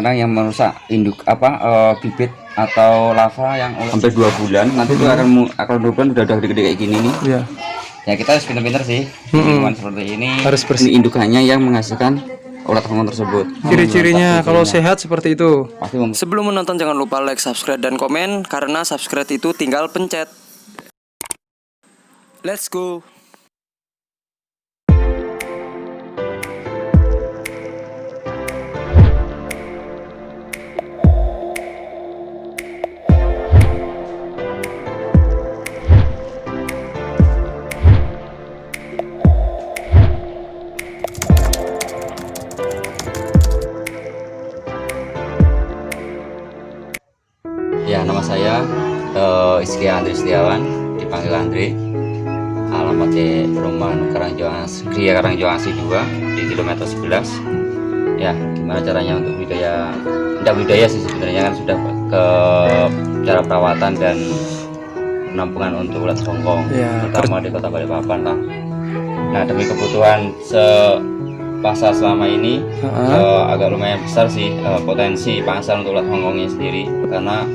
kadang-kadang yang merusak induk bibit atau lava yang sampai 2 bulan nanti itu akan 2 bulan udah gede-gede kayak gini nih. Iya. Ya kita harus pintar-pintar sih. Lingkungan seperti ini Harus bersih. ini indukannya yang menghasilkan ulat hongkong tersebut. Ciri-cirinya kalau sehat seperti itu. Pasti Sebelum menonton jangan lupa like, subscribe, dan komen. Karena subscribe itu tinggal pencet. Let's go. Ya, nama saya Iskia Andri Setiawan, dipanggil Andri. Alamatnya perumahan Karangjoang Asih 2 di kilometer 11. Ya, gimana caranya untuk budidaya sih sebenarnya kan sudah ke cara perawatan dan penampungan untuk ulat hongkong, Ya, terutama di Kota Balikpapan lah. Nah, demi kebutuhan pasar selama ini agak lumayan besar sih potensi pasar untuk ulat hongkongnya sendiri, karena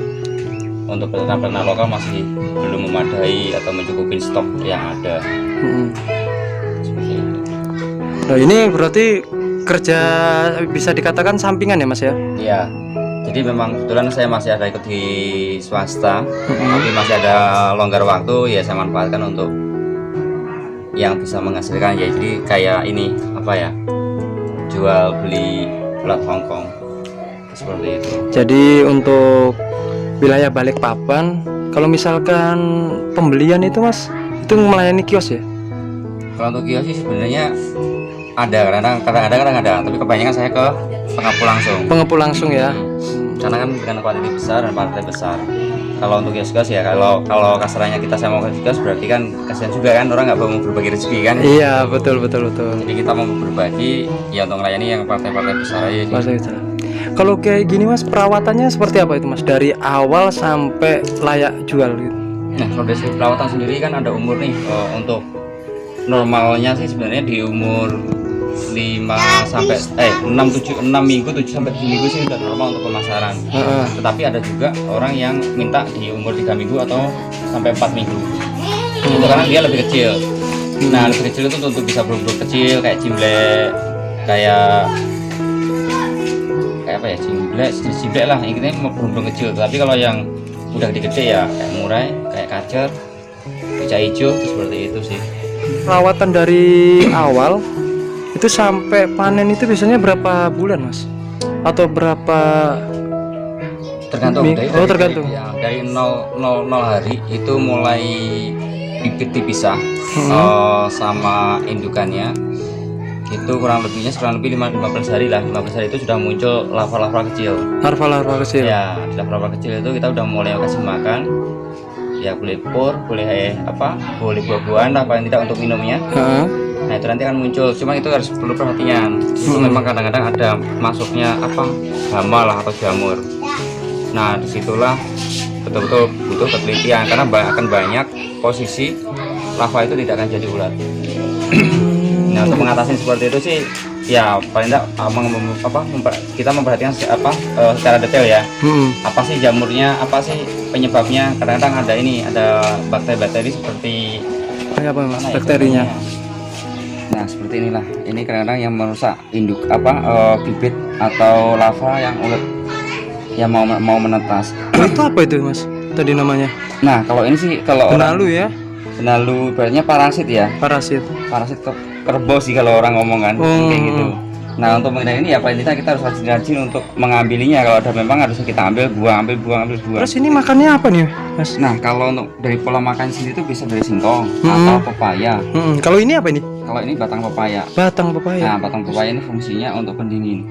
untuk peternak lokal masih belum memadai atau mencukupi stok yang ada. Seperti itu. Nah, ini berarti kerja bisa dikatakan sampingan ya Mas ya? Iya. Jadi memang kebetulan saya masih ada ikut di swasta, tapi masih ada longgar waktu ya saya manfaatkan untuk yang bisa menghasilkan ya. Jadi kayak ini jual beli ulat hongkong seperti itu. Jadi untuk wilayah Balikpapan, kalau misalkan pembelian itu Mas, itu melayani kios ya? Kalau untuk kios sih sebenarnya ada, kadang-kadang ada, tapi kebanyakan saya ke pengepul langsung. Pengepul langsung ya? Karena kan dengan kuantiti besar dan partai besar. Kalau untuk kios ya, kalau kasarnya saya mau ke kios berarti kan kasihan juga kan, orang nggak mau berbagi rezeki kan. Iya, betul. Jadi kita mau berbagi ya untuk melayani yang partai-partai besar aja sih. Kalau kayak gini Mas, perawatannya seperti apa itu Mas? Dari awal sampai layak jual gitu. Nah, kalau dari segi perawatan sendiri kan ada umur nih. Untuk normalnya sih sebenarnya di umur 6 minggu 7 sampai 7 minggu sih udah normal untuk pemasaran. Tetapi ada juga orang yang minta di umur 3 minggu atau sampai 4 minggu. Itu karena dia lebih kecil. Nah, lebih kecil itu untuk bisa beruang kecil kayak cimblek, kayak cimblek lah, intinya mau beruang kecil. Tapi kalau yang udah gede ya kayak murai, kayak kacer, rica hijau, seperti itu sih. Perawatan dari awal itu sampai panen itu biasanya berapa bulan Mas? Atau berapa? Tergantung tergantung. Dari 0 hari itu mulai bibit dipisah sama indukannya itu kurang lebih 15 hari lah. 15 hari itu sudah muncul larva-larva kecil. Larva-larva kecil. Ya, larva-larva kecil itu kita udah mulai kasih makan. Ya boleh pur, boleh buah-buahan lah paling tidak untuk minumnya. Nah itu nanti akan muncul, cuma itu harus perlu perhatian. Itu memang kadang-kadang ada masuknya hama lah atau jamur. Nah disitulah betul-betul butuh penelitian karena akan banyak posisi larva itu tidak akan jadi ulat. Nah untuk mengatasi seperti itu sih ya paling tidak kita memperhatikan secara detail ya. Apa sih jamurnya, apa sih penyebabnya. Kadang-kadang ada bakteri-bakteri seperti bakterinya. Nah seperti inilah, ini kadang-kadang yang merusak induk bibit atau lava yang ulat yang mau menetas. Itu apa itu Mas tadi namanya? Nah kalau ini sih benalu ya? Benalu ibaratnya parasit ya. Parasit kerbau sih kalau orang ngomong kan kayak gitu. Nah untuk menghindari ini ya paling tidak kita harus rajin untuk mengambilinya. Kalau ada memang harus kita ambil buang. Terus ini makannya apa nih Mas? Nah kalau untuk dari pola makan sendiri itu bisa dari singkong atau pepaya. Kalau ini apa ini? Kalau ini batang pepaya. Nah batang pepaya ini fungsinya untuk pendingin.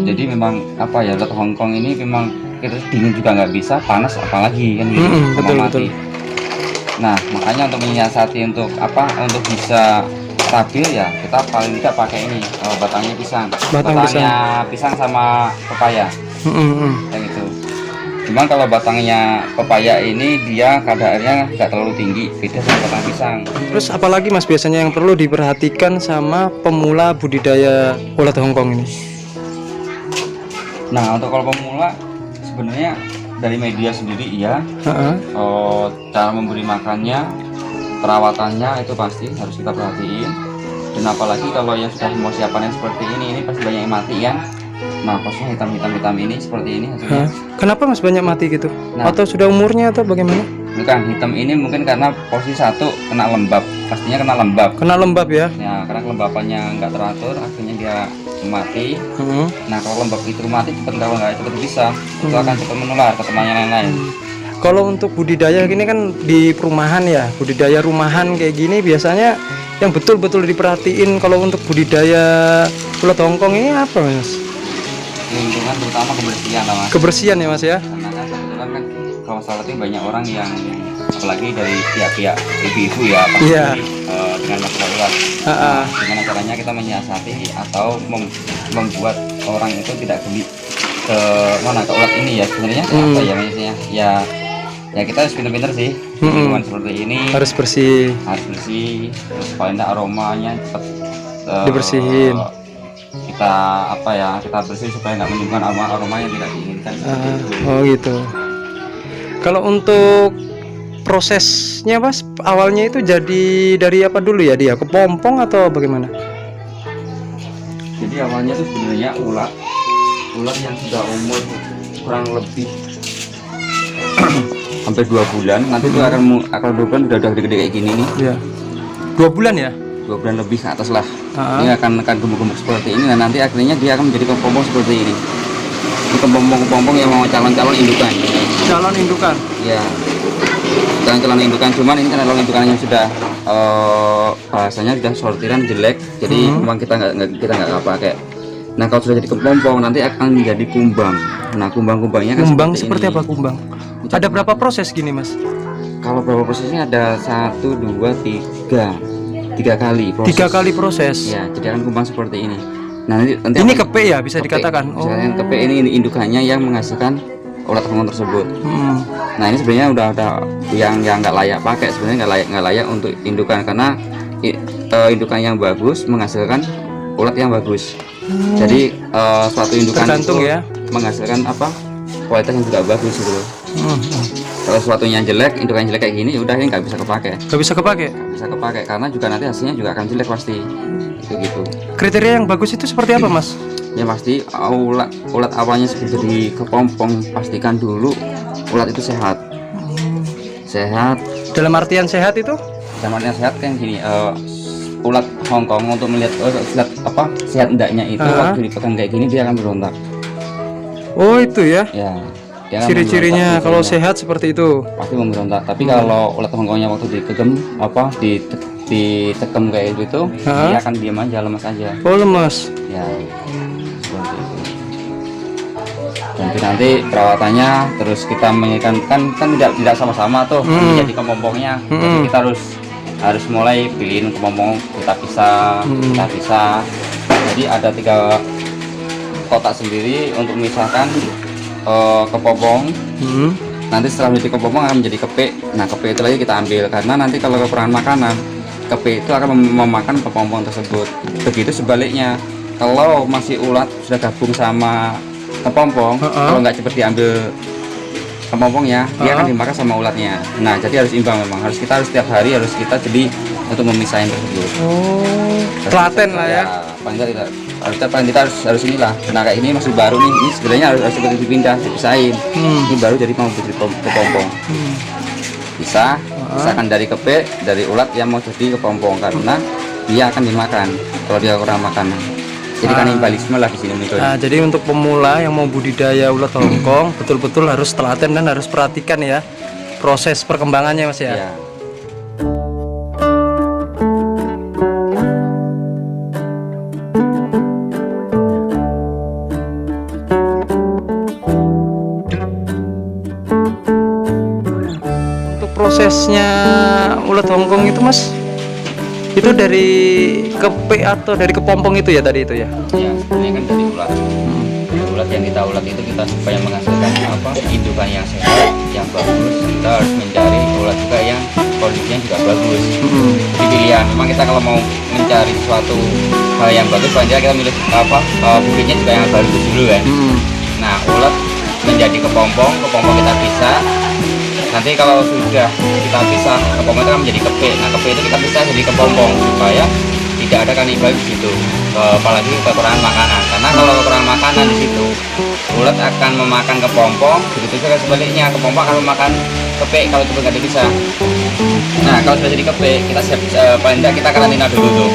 Jadi memang ulat hongkong ini memang kita dingin juga nggak bisa, panas apalagi kan gitu. Betul. Nah makanya untuk menyiasati untuk bisa stabil ya kita paling tidak pakai ini batangnya pisang sama pepaya kayak gitu. Cuman kalau batangnya pepaya ini dia kadarnya nggak terlalu tinggi, beda sama batang pisang. Terus apalagi Mas biasanya yang perlu diperhatikan sama pemula budidaya ulat hongkong ini? Nah untuk kalau pemula sebenarnya dari media sendiri iya. Cara memberi makannya, perawatannya itu pasti harus kita perhatiin. Dan apalagi kalau yang sudah mau siapannya seperti ini pasti banyak yang mati kan. Nah posnya hitam ini seperti ini hasilnya. Kenapa mas banyak mati gitu? Nah, atau sudah umurnya atau bagaimana? Bukan, hitam ini mungkin karena posisi satu kena lembab, pastinya kena lembab. Kena lembab ya? Ya, karena kelembapannya nggak teratur, akhirnya dia mati. Nah, kalau lembab itu mati, kalau nggak cepat bisa, itu akan cepat menular ke temannya lain-lain. Kalau untuk budidaya gini kan di perumahan ya, budidaya rumahan kayak gini biasanya yang betul-betul diperhatiin kalau untuk budidaya ulat hongkong ini apa mas? Lingkungan terutama kebersihan lah mas. Kebersihan ya mas ya? Karena kan kebetulan kan kalau salah satu banyak orang yang apalagi dari pihak-pihak ibu-ibu ya pasti dengan masalah ulat. Gimana caranya kita menyiasati atau membuat orang itu tidak geli ke mana ke ulat ini ya sebenarnya apa ya maksudnya ya kita harus pintar-pintar sih lingkungan seperti ini harus bersih terus paling tidak aromanya cepat dibersihin. Kita bersih supaya nggak menimbulkan aroma yang tidak diinginkan. Oh gitu. Kalau untuk prosesnya mas awalnya itu jadi dari apa dulu ya, dia kepompong atau bagaimana? Jadi awalnya itu sebenarnya ulat yang sudah umur kurang lebih hampir 2 bulan. Nanti itu akan 2 bulan udah gede-gede kayak gini nih ya. 2 bulan ya? 2 bulan lebih ke atas lah. Ini akan gemuk-gemuk seperti ini dan nanti akhirnya dia akan menjadi kepompong seperti ini. Ini kepompong yang mau calon-calon indukan. Calon indukan? Ya, calon indukan, cuman ini kan calon indukan yang sudah bahasanya sudah sortiran jelek, jadi memang kita nggak pakai. Nah kalau sudah jadi kepompong nanti akan menjadi kumbang. Nah kumbang-kumbangnya kan seperti apa kumbang? Ada berapa proses gini mas? Kalau berapa prosesnya ada 1, 2, 3 kali proses. 3 kali proses. Ya, jadi akan kumbang seperti ini. Nah nanti ini kepe ya bisa dikatakan. Kepe ini indukannya yang menghasilkan ulat hongkong tersebut. Nah ini sebenarnya udah yang nggak layak pakai, sebenarnya nggak layak untuk indukan karena indukan yang bagus menghasilkan ulat yang bagus. Jadi suatu indukan tergantung itu ya menghasilkan kualitas yang juga bagus gitu loh. Kalau suatunya jelek, indukan jelek kayak gini, udah ini nggak bisa kepake. Nggak bisa kepake? Nggak bisa kepake karena juga nanti hasilnya juga akan jelek pasti. Gitu. Kriteria yang bagus itu seperti apa mas? Ya pasti ulat awalnya sebelum jadi kepompong pastikan dulu ulat itu sehat. Sehat. Dalam artian sehat itu? Dalam artian sehat kan gini. Ulat hongkong untuk melihat sehat enggaknya itu waktu dipegang kayak gini dia akan berontak. Oh itu ya? Ya. Ciri-cirinya kalau sehat seperti itu. Pasti memberontak. Tapi kalau ulat hongkongnya waktu ditekem ditekem kayak gitu, dia akan diam aja, lemas aja. Oh lemas. Ya. Seperti itu. Nanti perawatannya terus kita menginginkan kan tidak sama-sama tuh menjadi kepompongnya. Jadi kita harus mulai pilihin kepompong kita pisah. Jadi ada 3 kotak sendiri untuk memisahkan kepompong. Nanti setelah menjadi kepompong akan menjadi kepe. Nah kepe itu lagi kita ambil karena nanti kalau kekurangan makanan kepe itu akan memakan kepompong tersebut. Begitu sebaliknya kalau masih ulat sudah gabung sama kepompong, kalau nggak cepat diambil kepompongnya dia akan dimakan sama ulatnya. Nah jadi harus imbang, memang kita harus setiap hari jadi untuk memisahin tersebut. Telaten lah ya. Paling kita harus inilah. Nah kayak ini masih baru nih, ini sebenarnya harus seperti dipindah, dipisahin. Ini baru jadi mau jadi kepompong. Pisahkan dari kepe, dari ulat yang mau jadi kepompong karena dia akan dimakan kalau dia kurang makanan. Jadi kanibalisme lah di sini muncul. Nah, jadi untuk pemula yang mau budidaya ulat hongkong betul-betul harus telaten dan harus perhatikan ya proses perkembangannya mas ya. Prosesnya ulat hongkong itu mas, itu dari kepe atau dari kepompong itu ya tadi itu ya? Ya, ini kan dari ulat. Ulat yang kita ulat itu kita supaya menghasilkan indukan yang sehat, yang bagus. Kita harus mencari ulat juga yang kondisinya juga bagus. Jadi pilihan. Memang kita kalau mau mencari suatu hal yang bagus, paling kita milih bibitnya juga yang bagus dulu kan. Nah ulet menjadi kepompong kita pisah. Nanti kalau sudah kita pisah, kepompong itu kan menjadi kepe. Nah, kepe itu kita pisah jadi kepompong supaya tidak ada kanibal di situ. Apalagi kekurangan makanan. Karena kalau kekurangan makanan di situ, ulet akan memakan kepompong. Begitu juga sebaliknya, kepompong akan memakan kepe kalau itu nggak dipisah. Nah, kalau sudah jadi kepe, kita siap paling tidak kita karantina dulu tuh.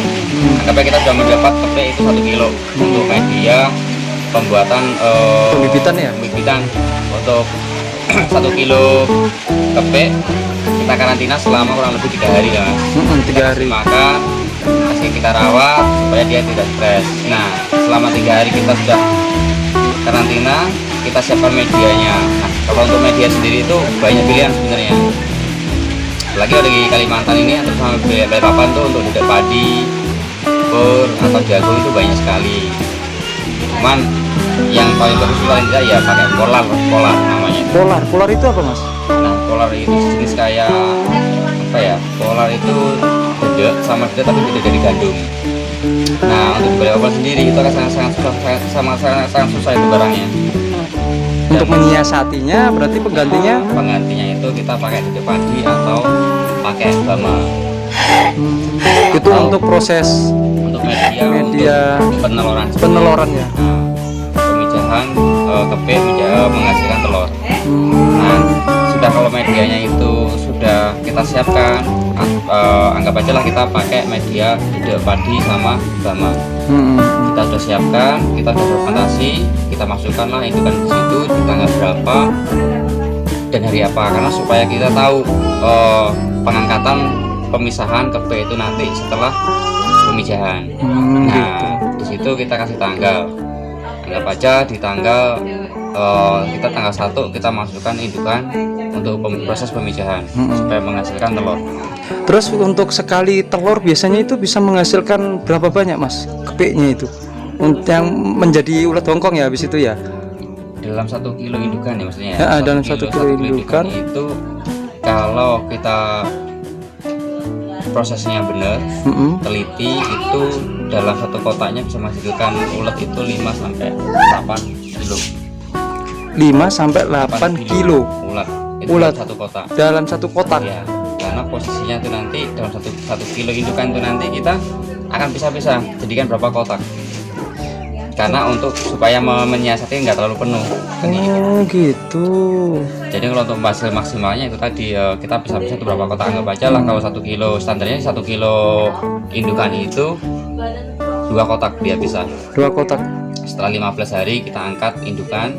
Anggapnya kita sudah mendapat kepe itu 1 kilo untuk media pembuatan pembibitan untuk 1 kilo kepe kita karantina selama kurang lebih 3 hari ya. 3 hari. Makan, masih kita rawat supaya dia tidak stres. Nah, selama 3 hari kita sudah karantina, kita siapkan medianya. Nah, kalau untuk media sendiri itu banyak pilihan sebenarnya. Lagi di Kalimantan ini atau sama Balikpapan tuh untuk dedek padi, pur atau jagung itu banyak sekali. Cuman yang paling bagus paling tidak ya pakai polar namanya. Polar itu apa Mas? Nah, polar itu jenis kayak apa ya? Polar itu dedek sama dedek tapi dedek dari gandum. Nah, untuk Balikpapan sendiri itu akan sangat susah itu barangnya. Untuk menyiasatinya berarti penggantinya itu kita pakai dedek padi atau pakai bama. Itu untuk proses media untuk peneloran ya. Pemijahan kepe menghasilkan telur. Nah, sudah kalau medianya itu sudah kita siapkan, anggap aja lah kita pakai media dedek padi sama bama. Kita sudah siapkan, kita sudah fermentasi, kita masukkanlah indukan di situ di tanggal berapa dan hari apa, karena supaya kita tahu pengangkatan pemisahan kepe itu nanti setelah pemijahan. Nah, di situ kita kasih tanggal. Anggap aja di tanggal kita tanggal 1 kita masukkan indukan untuk proses pemijahan supaya menghasilkan telur. Terus untuk sekali telur biasanya itu bisa menghasilkan berapa banyak Mas kepeknya itu? Untuk yang menjadi ulat hongkong ya habis itu ya? Dalam 1 kilo indukan ya maksudnya. Ya, dalam 1 kilo indukan itu kalau kita prosesnya benar, teliti, itu dalam 1 kotaknya bisa menghasilkan ulat itu 5 sampai 8 kilo. 5 sampai 8 kilo ulat 1 kotak. Dalam 1 kotak. Ya, karena posisinya itu nanti dalam 1 kilo indukan itu nanti kita akan pisah-pisah jadikan berapa kotak. Karena untuk supaya menyiasati nggak terlalu penuh. Oh gitu. Jadi kalau untuk hasil maksimalnya itu tadi kita bisa itu berapa kotak, anggap aja lah kalau 1 kilo standarnya 1 kilo indukan itu 2 kotak dia bisa. 2 kotak. Setelah 15 hari kita angkat indukan.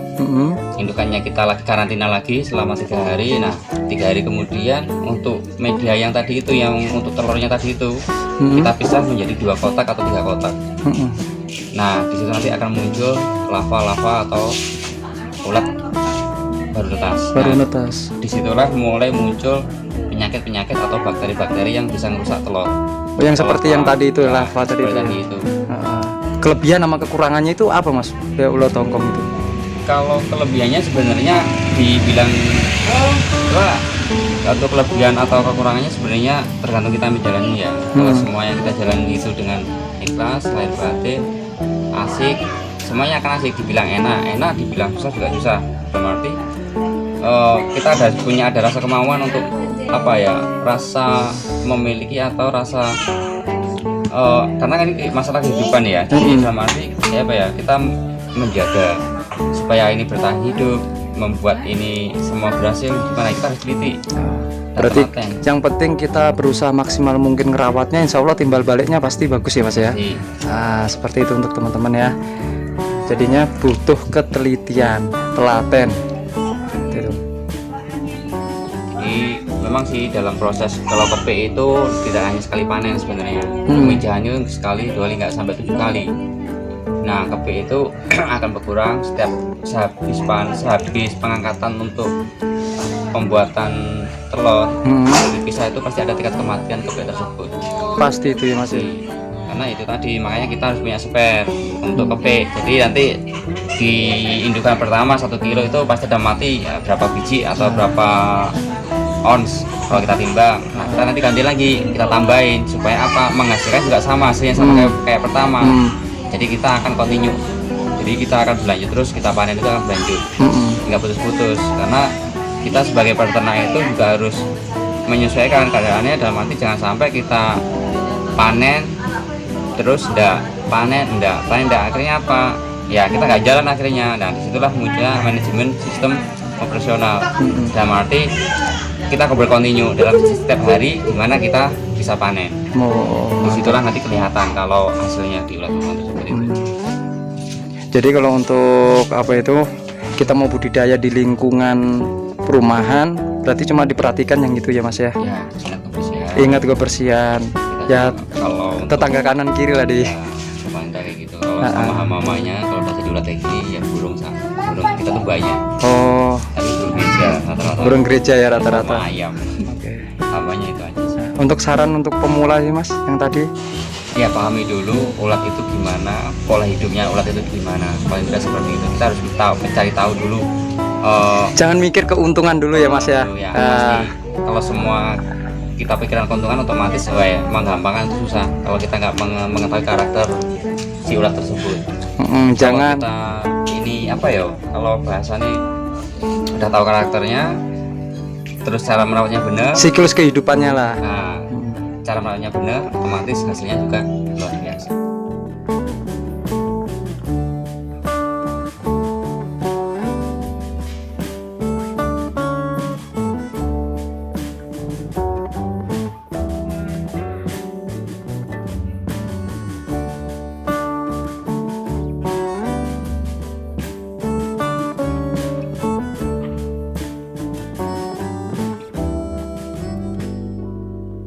Indukannya kita lagi karantina lagi selama 3 hari. Nah, 3 hari kemudian untuk media yang tadi itu yang untuk telurnya tadi itu kita pisah menjadi 2 kotak atau 3 kotak. Nah, di situ nanti akan muncul lava atau ulat baru netas. Disitulah mulai muncul penyakit atau bakteri-bakteri yang bisa merusak telur. Yang seperti yang tadi itu lava tadi itu. Kelebihan sama kekurangannya itu apa Mas? Ya ulat hongkong itu. Kalau kelebihannya sebenarnya dibilang untuk kelebihan atau kekurangannya sebenarnya tergantung kita menjalani ya. Kalau semua yang kita jalani itu dengan ikhlas, lahir batin, asik, semuanya akan asik. Dibilang enak, dibilang susah juga susah. Berarti kita ada rasa kemauan untuk apa ya, rasa memiliki atau rasa karena kan ini masalah kehidupan ya. Jadi sama arti ya apa ya, kita menjaga supaya ini bertahan hidup, membuat ini semua berhasil, gimana kita harus teliti. Berarti yang penting kita berusaha maksimal mungkin ngerawatnya, insya Allah timbal baliknya pasti bagus ya Mas ya. Nah, seperti itu untuk teman-teman ya. Jadinya butuh ketelitian, telaten gitu. Jadi memang sih dalam proses kalau kepe itu tidak hanya sekali panen sebenarnya. Pemijahannya sekali, 2 kali, nggak sampai 7 kali. Nah, kepe itu akan berkurang setiap sehabis pengangkatan untuk pembuatan telur. Dipisah itu pasti ada tingkat kematian kepe tersebut. Pasti itu ya Mas. Karena itu tadi makanya kita harus punya spare untuk kepe. Jadi nanti di indukan pertama 1 kilo itu pasti ada mati ya, berapa biji atau berapa ons kalau kita timbang. Nah, kita nanti ganti lagi, kita tambahin supaya apa, menghasilkan juga sama hasilnya sama kayak pertama. Jadi kita akan continue. Jadi kita akan berlanjut terus, kita panen itu akan berlanjut, nggak putus-putus. Karena kita sebagai peternak itu juga harus menyesuaikan keadaannya, dalam arti jangan sampai kita panen terus panen akhirnya apa? Ya kita nggak jalan akhirnya. Nah disitulah munculnya manajemen sistem operasional. Dalam arti kita berkontinu dalam setiap hari gimana kita bisa panen. Disitulah nanti kelihatan kalau hasilnya di ulat tersebut itu. Jadi kalau untuk apa itu kita mau budidaya di lingkungan perumahan, berarti cuma diperhatikan yang gitu ya Mas ya. Ya, ingat kebersihan. Ya kalau tetangga kanan kiri lah di. Ya, kayak gitu. Kalau sama hama-hamanya kalau udah jadi ulat kayak gini ya burung kita tuh banyak. Oh. Tapi burung gereja rata-rata. Burung gereja ya rata-rata. Ayam. Oke. Hamanya itu aja. Untuk saran untuk pemula sih Mas yang tadi. Ya pahami dulu ulat itu gimana, pola hidupnya ulat itu gimana. Paling tidak seperti itu. Kita harus mencari tahu dulu. Jangan mikir keuntungan dulu ya Mas ya. Pasti, kalau semua kita pikiran keuntungan otomatis menggampangkan itu susah. Kalau kita nggak mengetahui karakter si ulat tersebut. Jangan. Kita ini apa ya? Kalau bahasanya udah tahu karakternya, terus cara merawatnya benar. Siklus kehidupannya lah. Nah, cara merawatnya benar, otomatis hasilnya juga